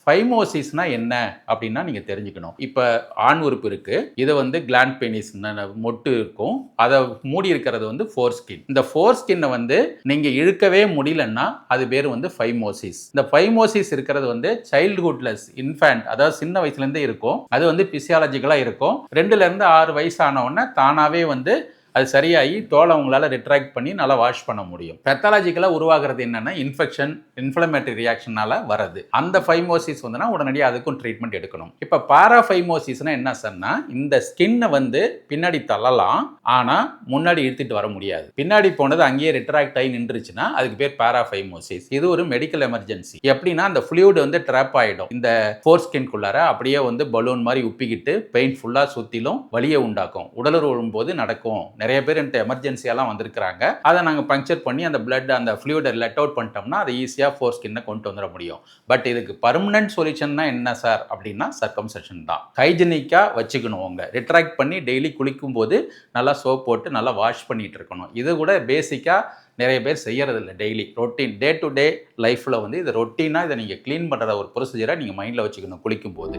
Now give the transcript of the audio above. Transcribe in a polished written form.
ஃபைமோசிஸ்னா என்ன அப்படின்னா நீங்க தெரிஞ்சுக்கணும். இப்ப ஆண் உறுப்பு இருக்கு. இத வந்து கிளாண்ட் பெனிஸ் மொட்டு இருக்கும். அத மூடி இருக்கிறது வந்து ஃபோர்ஸ்கின். இந்த ஃபோர்ஸ்கின்ன வந்து நீங்க இழுக்கவே முடியலன்னா அது பேர் வந்து ஃபைமோசிஸ். இந்த ஃபைமோசிஸ் இருக்கிறது வந்து சைல்ட்ஹுட்ல இன்ஃபான்ட் அதாவது சின்ன வயசுல இருந்தே இருக்கும். அது வந்து பிசியாலஜிக்கலா இருக்கும். 2ல இருந்து 6 வயசு ஆன உடனே தானாவே வந்து அது சரியாகி தோலை உங்களால் ரிட்ராக்ட் பண்ணி நல்லா வாஷ் பண்ண முடியும். பெத்தாலஜிக்கலாக உருவாகிறது என்னன்னா இன்ஃப்ளமேட்டரி ரியாக்ஷனால வருது. அந்த ஃபைமோசிஸ் வந்துன்னா உடனடியாக அதுக்கும் ட்ரீட்மெண்ட் எடுக்கணும். இப்போ பாராஃபைமோசிஸ்னா என்ன சொன்னா இந்த ஸ்கின்னை வந்து பின்னாடி தள்ளலாம், ஆனால் முன்னாடி இழுத்துட்டு வர முடியாது. பின்னாடி போனது அங்கேயே ரிட்ராக்ட் ஆகி நின்றுச்சுன்னா அதுக்கு பேர் பாராஃபைமோசிஸ். இது ஒரு மெடிக்கல் எமர்ஜென்சி. எப்படின்னா அந்த ஃப்ளூயிட் வந்து ட்ராப் ஆகிடும் இந்த ஃபோர் ஸ்கின்குள்ளார, அப்படியே வந்து பலூன் மாதிரி உப்பிக்கிட்டு பெயின் ஃபுல்லாக சுற்றிலும் வலியை உண்டாக்கும். உடலுறவும் போது நடக்கும். நிறைய பேர் என்கிட்ட எமர்ஜென்சியெல்லாம் வந்திருக்கிறாங்க. அதை நாங்கள் பங்க்சர் பண்ணி அந்த பிளட் அந்த ஃப்ளூயிடை லெட் அவுட் பண்ணிட்டோம்னா அதை ஈஸியாக ஃபோர் ஸ்கின்னை கொண்டு வந்துட முடியும். பட் இதுக்கு பர்மனன்ட் சொல்யூஷன்னா என்ன சார் அப்படின்னா சர்க்கம்செஷன் தான். ஹைஜீனிக்காக வச்சுக்கணும். உங்க ரிட்ராக்ட் பண்ணி டெய்லி குளிக்கும் போது நல்லா சோப் போட்டு நல்லா வாஷ் பண்ணிட்டு இருக்கணும். இது கூட பேசிக்காக நிறைய பேர் செய்யறது இல்லை. Daily routine day to day லைஃப்பில் வந்து இது ரொட்டீனாக இதை நீங்கள் க்ளீன் பண்ணுற ஒரு ப்ரொசீஜரை நீங்கள் மைண்டில் வச்சுக்கணும் குளிக்கும் போது.